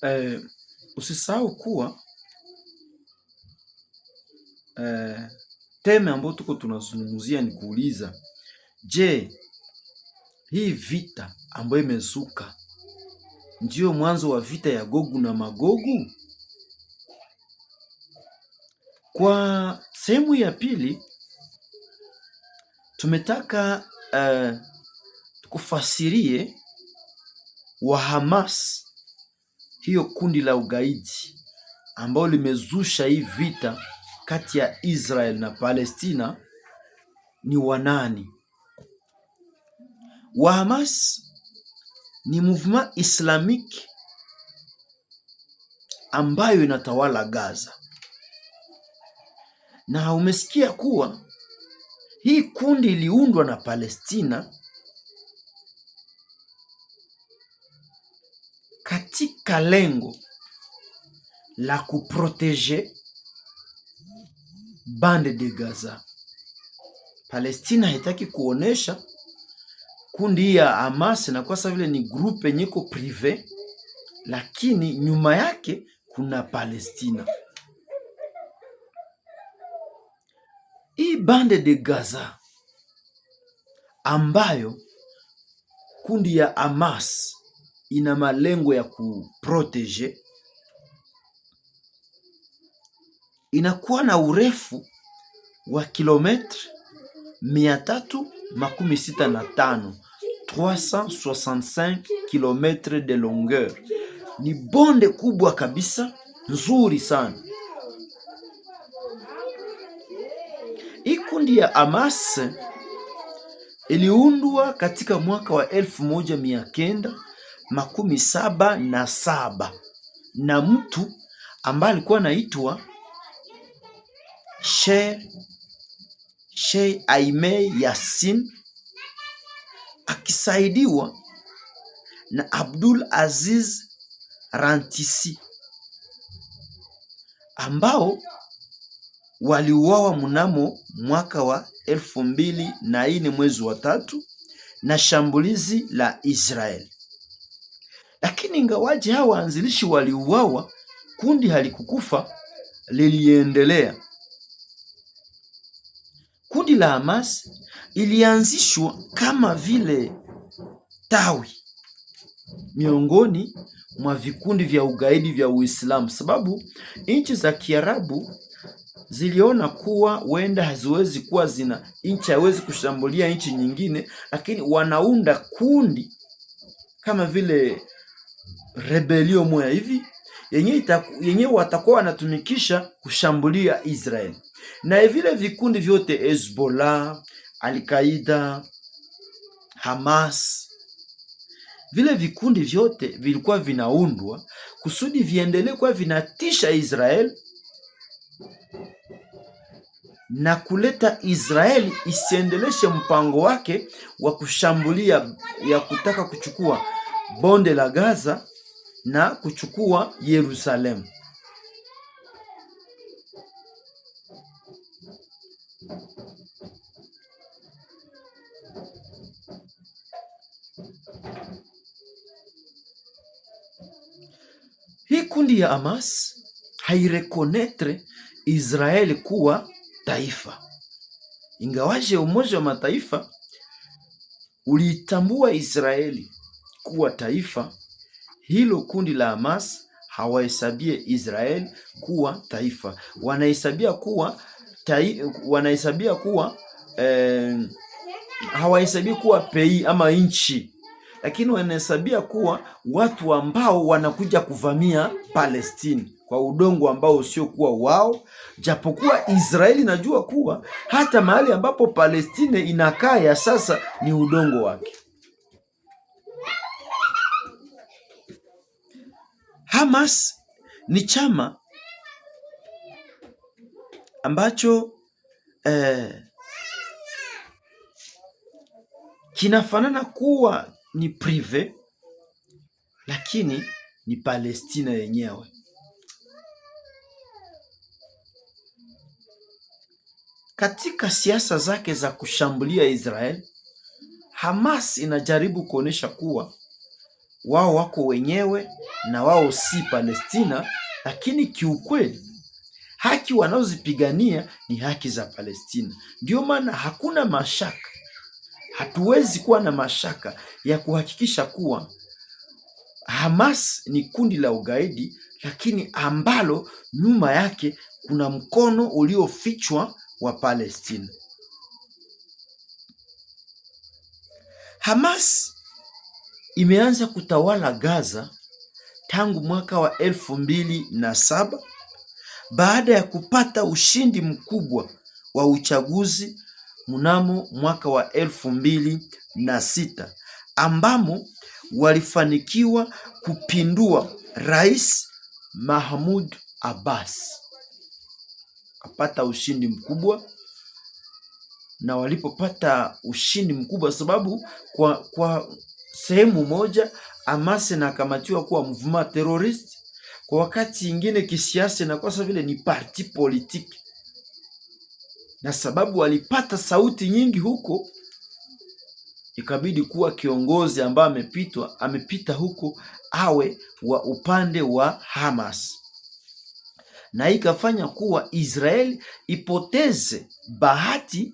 Eh, Usisahau kuwa teme ambayo tuko tunazungumzia ni kuuliza, je, hii vita ambayo imezuka ndiyo mwanzo wa vita ya Gogu na Magogu? Kwa sehemu ya pili tumetaka tukufasirie wa Hamas, hiyo kundi la ugaidi ambao limezusha hii vita kati ya Israel na Palestina ni wanani? Wa Hamas ni mouvement islamique ambayo inatawala Gaza, na umesikia kuwa hii kundi iliundwa na Palestina katika lengo la kuprotege bande de Gaza. Palestina haitaki kuonesha kundi ya Hamas na kwa sababu ni grupe nyiko prive, lakini nyuma yake kuna Palestina. Hii bande de Gaza ambayo kundi ya Hamas ina malengo ya kuprotege inakuwa na urefu wa kilometre 365, 365 km de longueur. Ni bonde kubwa kabisa, nzuri sana. Hii kundi ya Hamas iliundwa katika mwaka wa 1977 na mtu ambaye alikuwa anaitwa Sheikh Ahmed Yassin akisaidiwa na Abdul Aziz Rantisi, ambao waliuawa mnamo mwaka wa 2004 mwezi wa 3 na shambulizi la Israel. Lakini ingawaje hawa waanzilishi waliuawa, kundi halikukufa, liliendelea. Kundi la Hamas ilianzishwa kama vile tawi miongoni mwa vikundi vya ugaidi vya Uislamu, sababu nchi za Kiarabu ziliona kuwa wenda haziwezi kuwa nchi haiwezi kushambulia nchi nyingine, lakini wanaunda kundi kama vile rebelio moja hivi yenye watakuwa wanatumikisha kushambulia Israel. Na vile vikundi vyote Hezbollah, Al-Qaeda, Hamas, vile vikundi vyote vilikuwa vinaundwa kusudi viendelee kwa vinatisha Israel na kuleta Israeli isiendeleshe mpango wake wa kushambulia, ya kutaka kuchukua bonde la Gaza na kuchukua Yerusalemu. Hii kundi ya Hamas hairekonetre Israeli kuwa taifa, ingawaje Umoja wa Mataifa uliitambua Israeli kuwa taifa. Hilo kundi la Hamas hawahesabie Israeli kuwa taifa, hawahesabia kuwa pei ama nchi, lakini wanahesabia kuwa watu ambao wanakuja kuvamia Palestine kwa udongo ambao usiokuwa wao, japokuwa Israeli najua kuwa hata mahali ambapo Palestine inakaa ya sasa ni udongo wake. Hamas ni chama ambacho kinafanana kuwa ni prive, lakini ni Palestina yenyewe. Katika siasa zake za kushambulia Israel, Hamas inajaribu kuonesha kuwa wao wako wenyewe na wao si Palestina, lakini kiukweli haki wanazozipigania ni haki za Palestina. Ndio maana hakuna mashaka, hatuwezi kuwa na mashaka ya kuhakikisha kuwa Hamas ni kundi la ugaidi, lakini ambalo nyuma yake kuna mkono uliofichwa wa Palestina. Hamas imeanza kutawala Gaza tangu mwaka wa 2007 baada ya kupata ushindi mkubwa wa uchaguzi mnamo mwaka wa 2006 ambamo walifanikiwa kupindua Rais Mahmoud Abbas. Apata ushindi mkubwa, na walipopata ushindi mkubwa sababu kwa sehemu moja Hamas inakamatiwa kuwa mouvement terrorist, kwa wakati ingine kisiasa inakuwa sasa vile ni parti politique, na sababu walipata sauti nyingi huko, ikabidi kuwa kiongozi ambaye amepita huko awe wa upande wa Hamas, na ikafanya kuwa Israeli ipoteze bahati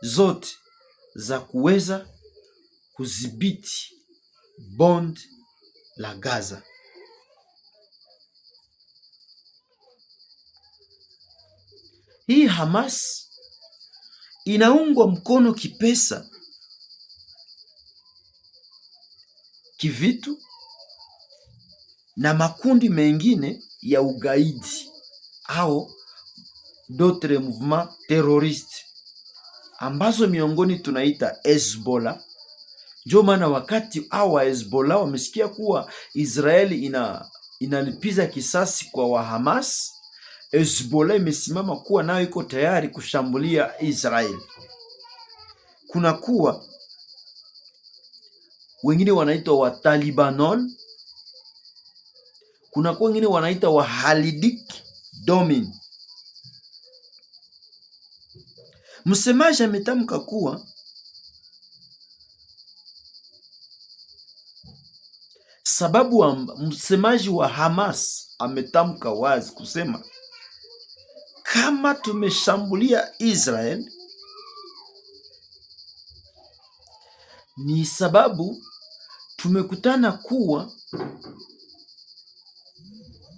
zote za kuweza kudhibiti bonde la Gaza. Hii Hamas inaungwa mkono kipesa, kivitu na makundi mengine ya ugaidi au d'autres mouvements terroristes ambazo miongoni tunaita Hezbollah. Ndio maana wakati wa Hezbollah wamesikia kuwa Israeli inalipiza kisasi kwa wa Hamas, Hezbollah imesimama kuwa nayo iko tayari kushambulia Israeli. Kuna kuwa wengine wanaitwa wa Talibanol, kuna kuwa wengine wanaita wa Halidic Domin. Msemaji ametamka kuwa sababu msemaji wa Hamas ametamka wazi kusema kama tumeshambulia Israel ni sababu tumekutana kuwa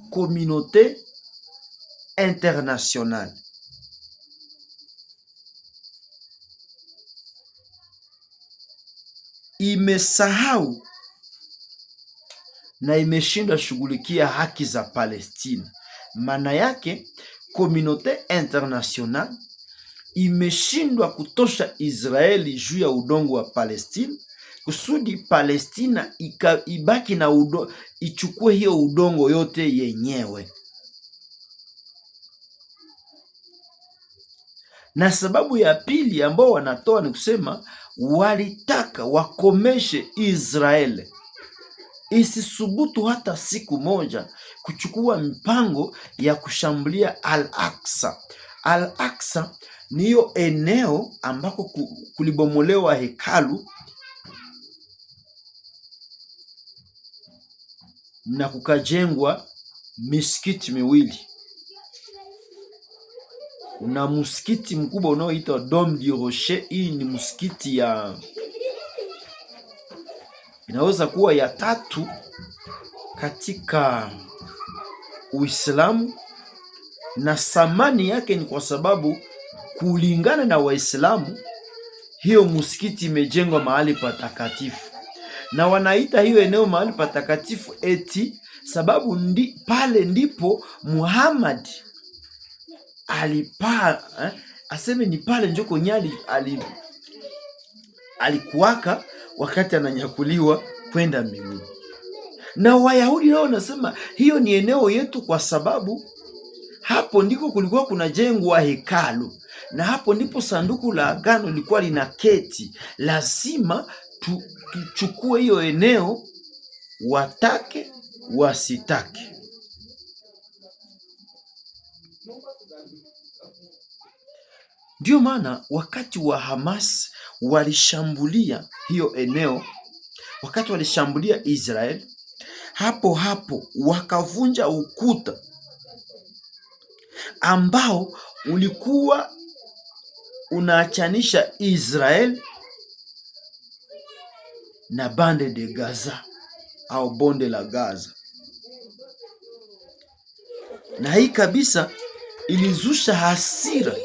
communauté internationale imesahau na imeshindwa shughulikia haki za Palestina. Maana yake communauté internationale imeshindwa kutosha Israeli juu ya udongo wa Palestina kusudi Palestina ibaki na ichukue hiyo udongo yote yenyewe. Na sababu ya pili ambao wanatoa ni kusema walitaka wakomeshe Israeli isisubutu hata siku moja kuchukua mipango ya kushambulia Al-Aqsa. Al-Aqsa niyo eneo ambako kulibomolewa hekalu na kukajengwa misikiti miwili. Kuna msikiti mkubwa unaoitwa Dome du Rocher. Hii ni msikiti inaweza kuwa ya 3 katika Uislamu, na thamani yake ni kwa sababu kulingana na Waislamu hiyo msikiti imejengwa mahali patakatifu, na wanaita hiyo eneo mahali patakatifu eti sababu pale ndipo Muhammad aseme ni pale njoko nyali alikuwaka wakati ananyakuliwa kwenda mbinguni. Na Wayahudi nao wanasema hiyo ni eneo yetu kwa sababu hapo ndiko kulikuwa kunajengwa hekalu, na hapo ndipo sanduku la agano lilikuwa linaketi. Lazima tuchukue hiyo eneo, watake wasitake. Ndio maana wakati wa Hamas walishambulia hiyo eneo, wakati walishambulia Israel, hapo hapo wakavunja ukuta ambao ulikuwa unaachanisha Israel na bande de Gaza au bonde la Gaza. Na hii kabisa ilizusha hasira,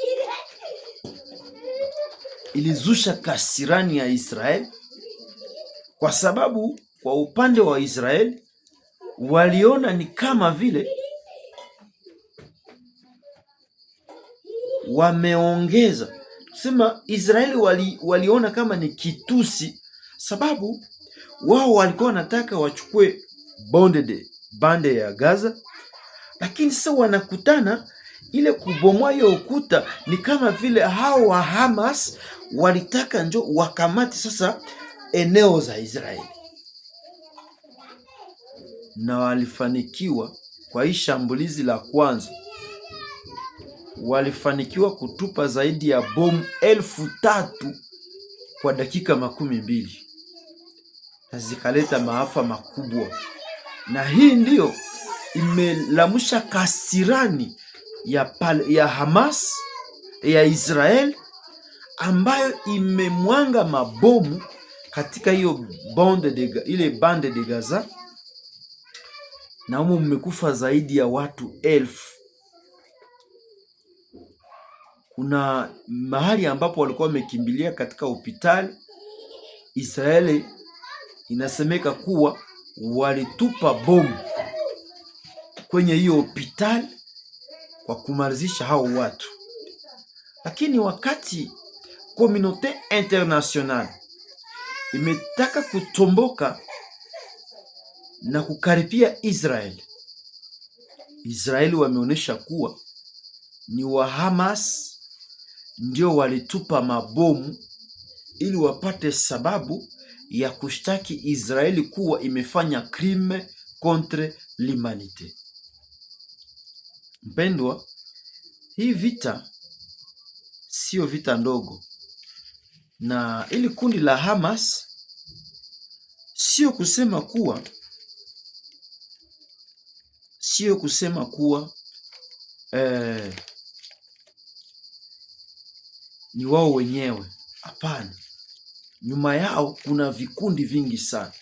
ilizusha kasirani ya Israel, kwa sababu kwa upande wa Israel waliona ni kama vile wameongeza, tusema Israeli waliona kama ni kitusi, sababu wao walikuwa wanataka wachukue bande ya Gaza, lakini sasa wanakutana ile kubomoa hiyo ukuta ni kama vile hao wa Hamas walitaka njo wakamati sasa eneo za Israeli, na walifanikiwa. Kwa hii shambulizi la kwanza walifanikiwa kutupa zaidi ya bomu 3,000 kwa dakika 12 na zikaleta maafa makubwa, na hii ndiyo imelamusha kasirani ya Hamas ya Israel, ambayo imemwanga mabomu katika hiyo bande de Gaza, na humo mmekufa zaidi ya watu 1000. Kuna mahali ambapo walikuwa wamekimbilia katika hospitali. Israeli inasemeka kuwa walitupa bomu kwenye hiyo hospitali kwa kumalizisha hao watu, lakini wakati communauté internationale imetaka kutomboka na kukaripia Israeli wameonyesha kuwa ni wa Hamas ndio walitupa mabomu ili wapate sababu ya kushtaki Israeli kuwa imefanya crime contre l'humanité. Mpendwa, hii vita sio vita ndogo, na ili kundi la Hamas sio kusema kuwa ni wao wenyewe. Hapana, nyuma yao kuna vikundi vingi sana,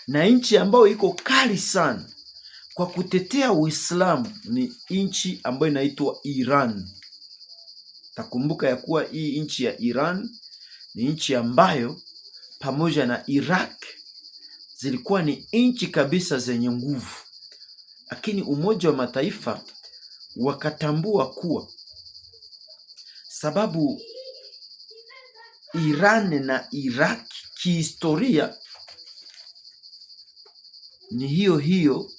na nchi ambayo iko kali sana kwa kutetea Uislamu ni nchi ambayo inaitwa Iran. Takumbuka ya kuwa hii nchi ya Iran ni nchi ambayo pamoja na Iraq zilikuwa ni nchi kabisa zenye nguvu, lakini Umoja wa Mataifa wakatambua kuwa sababu Iran na Iraq kihistoria ni hiyo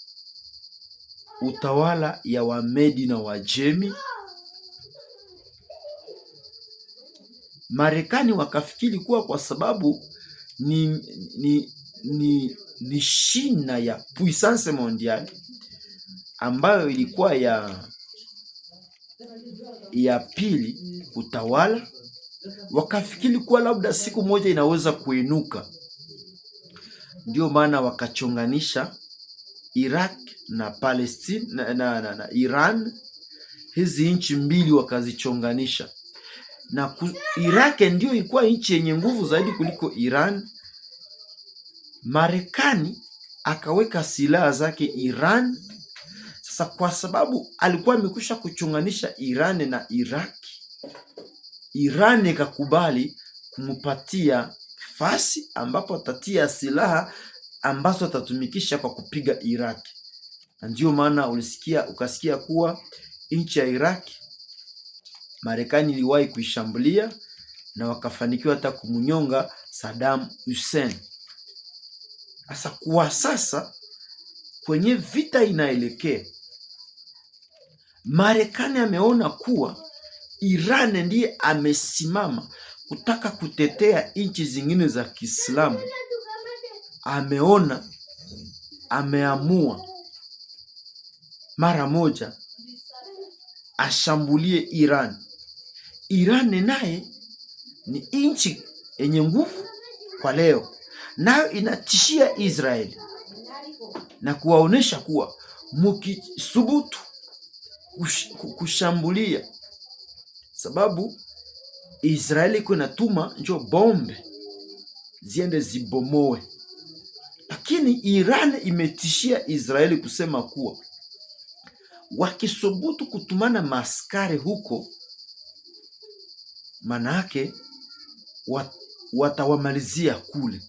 utawala ya Wamedi na Wajemi. Marekani wakafikiri kuwa kwa sababu ni shina ya puissance mondiale ambayo ilikuwa ya pili utawala, wakafikiri kuwa labda siku moja inaweza kuinuka. Ndio maana wakachonganisha Iraq na Palestine na Iran. Hizi nchi mbili wakazichonganisha, na Iraq ndio ilikuwa nchi yenye nguvu zaidi kuliko Iran. Marekani akaweka silaha zake Iran. Sasa kwa sababu alikuwa amekwisha kuchunganisha Iran na Iraq, Iran ikakubali kumpatia fasi ambapo atatia silaha ambazo atatumikisha kwa kupiga Iraq. Na ndio maana ukasikia kuwa nchi ya Iraq Marekani iliwahi kuishambulia na wakafanikiwa hata kumnyonga Saddam Hussein. Sasa kwenye vita inaelekea, Marekani ameona kuwa Iran ndiye amesimama kutaka kutetea nchi zingine za Kiislamu. Ameamua mara moja ashambulie Iran. Iran naye ni nchi yenye nguvu kwa leo, nayo inatishia Israeli. na kuwaonesha kuwa mukisubutu kushambulia, sababu Israeli iko inatuma njo bombe ziende zibomoe, lakini Iran imetishia Israeli kusema kuwa wakisubutu kutumana maaskari huko, manake watawamalizia kule.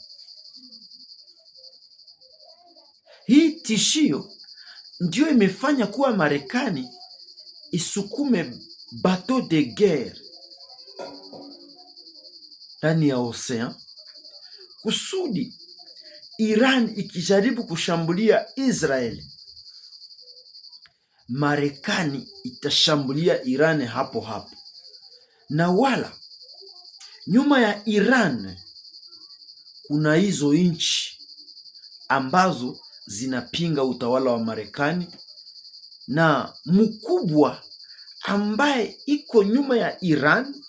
Hii tishio ndio imefanya kuwa Marekani isukume bateau de guerre ndani ya ocean, kusudi Iran ikijaribu kushambulia Israeli, Marekani itashambulia Iran hapo hapo. Na wala nyuma ya Iran kuna hizo nchi ambazo zinapinga utawala wa Marekani, na mkubwa ambaye iko nyuma ya Iran,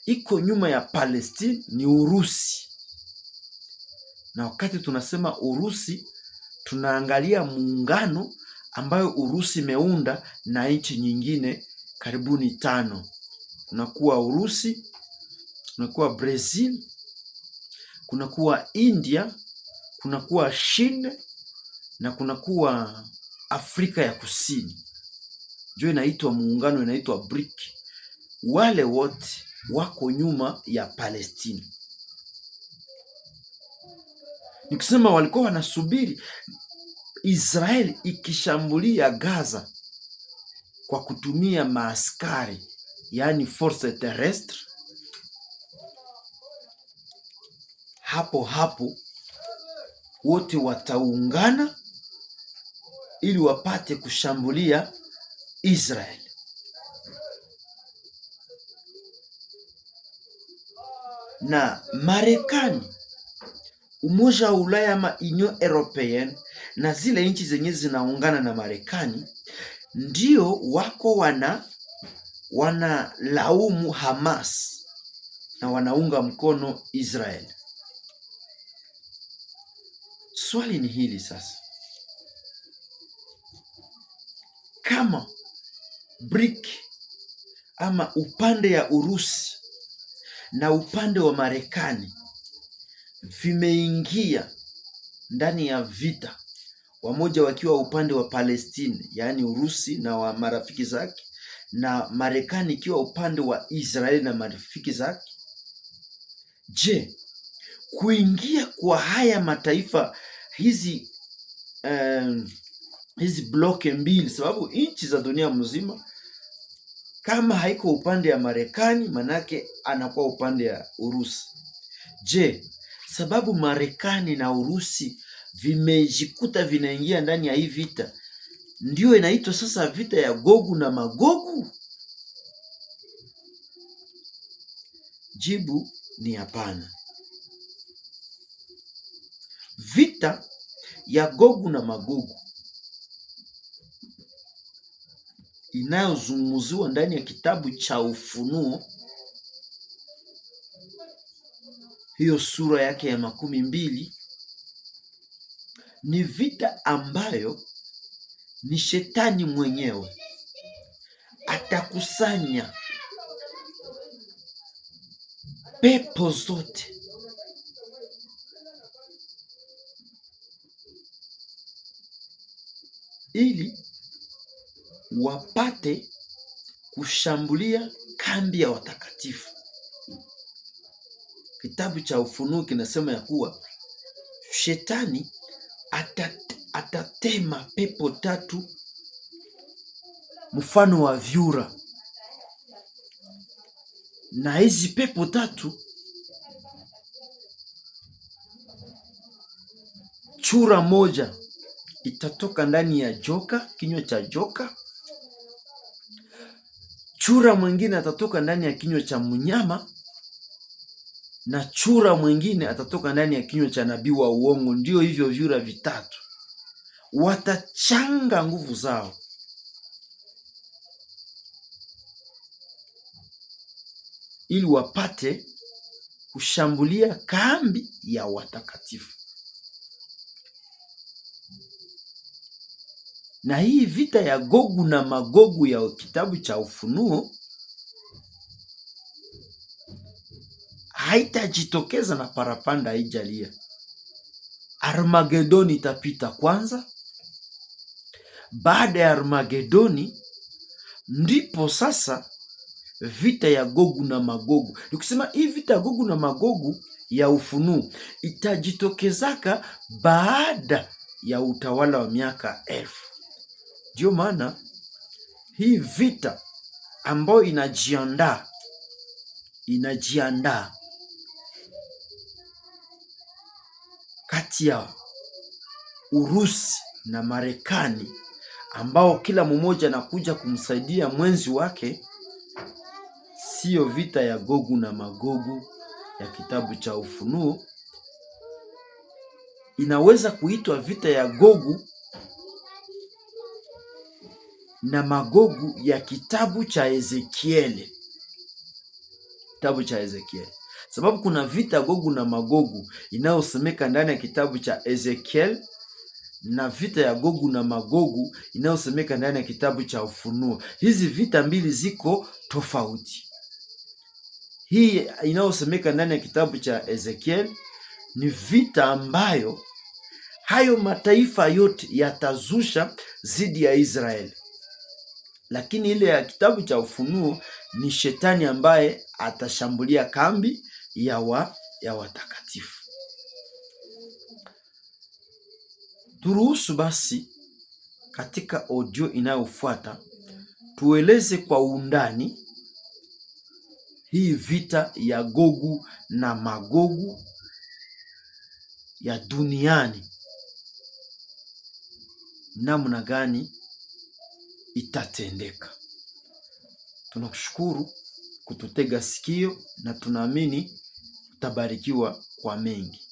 iko nyuma ya Palestine ni Urusi. Na wakati tunasema Urusi, tunaangalia muungano ambayo Urusi imeunda na nchi nyingine karibuni 5. Kunakuwa Urusi, kunakuwa Brazil, kunakuwa India, kunakuwa China na kunakuwa Afrika ya Kusini. Ndio inaitwa muungano, inaitwa BRIC. Wale wote wako nyuma ya Palestine. Nikisema walikuwa wanasubiri Israeli ikishambulia Gaza kwa kutumia maaskari, yaani force terrestre, hapo hapo wote wataungana ili wapate kushambulia Israeli. Na Marekani, Umoja wa Ulaya ama Union Europeenne na zile nchi zenye zinaungana na Marekani ndio wako wanalaumu Hamas na wanaunga mkono Israel. Swali ni hili sasa, kama BRIC ama upande ya Urusi na upande wa Marekani vimeingia ndani ya vita, wamoja wakiwa upande wa Palestine, yaani Urusi na wa marafiki zake, na Marekani ikiwa upande wa Israeli na marafiki zake, je, kuingia kwa haya mataifa hizi bloke mbili, sababu nchi za dunia mzima kama haiko upande ya Marekani manake anakuwa upande ya Urusi. Je, sababu Marekani na Urusi vimejikuta vinaingia ndani ya hii vita, ndio inaitwa sasa vita ya Gogu na Magogu? Jibu ni hapana. Vita ya Gogu na Magogu inayozungumziwa ndani ya kitabu cha Ufunuo, hiyo sura yake ya 12, ni vita ambayo ni shetani mwenyewe atakusanya pepo zote ili wapate kushambulia kambi ya watakatifu. Kitabu cha Ufunuo kinasema ya kuwa shetani atatema pepo 3 mfano wa vyura, na hizi pepo 3 chura moja itatoka ndani ya joka, kinywa cha joka. Chura mwingine atatoka ndani ya kinywa cha mnyama, na chura mwingine atatoka ndani ya kinywa cha nabii wa uongo. Ndio hivyo vyura 3 watachanga nguvu zao ili wapate kushambulia kambi ya watakatifu. Na hii vita ya Gogu na Magogu ya kitabu cha Ufunuo haitajitokeza na parapanda haijalia. Armagedoni itapita kwanza. Baada ya Armagedoni ndipo sasa vita ya Gogu na Magogu. Nikusema hii vita ya Gogu na Magogu ya Ufunuo itajitokezaka baada ya utawala wa miaka 1000. Ndio maana hii vita ambayo inajiandaa kati ya Urusi na Marekani, ambao kila mmoja anakuja kumsaidia mwenzi wake, siyo vita ya Gogu na Magogu ya kitabu cha Ufunuo. Inaweza kuitwa vita ya Gogu na Magogu ya kitabu cha Ezekieli. Kitabu cha Ezekieli. Sababu kuna vita Gogu na Magogu inayosemeka ndani ya kitabu cha Ezekiel na vita ya Gogu na Magogu inayosemeka ndani ya kitabu cha Ufunuo. Hizi vita mbili ziko tofauti. Hii inayosemeka ndani ya kitabu cha Ezekiel ni vita ambayo hayo mataifa yote yatazusha zidi ya Israeli. Lakini ile ya kitabu cha Ufunuo ni shetani ambaye atashambulia kambi ya watakatifu. Turuhusu basi katika audio inayofuata tueleze kwa undani hii vita ya Gogu na Magogu ya duniani namna gani itatendeka. Tunakushukuru kututega sikio na tunaamini utabarikiwa kwa mengi.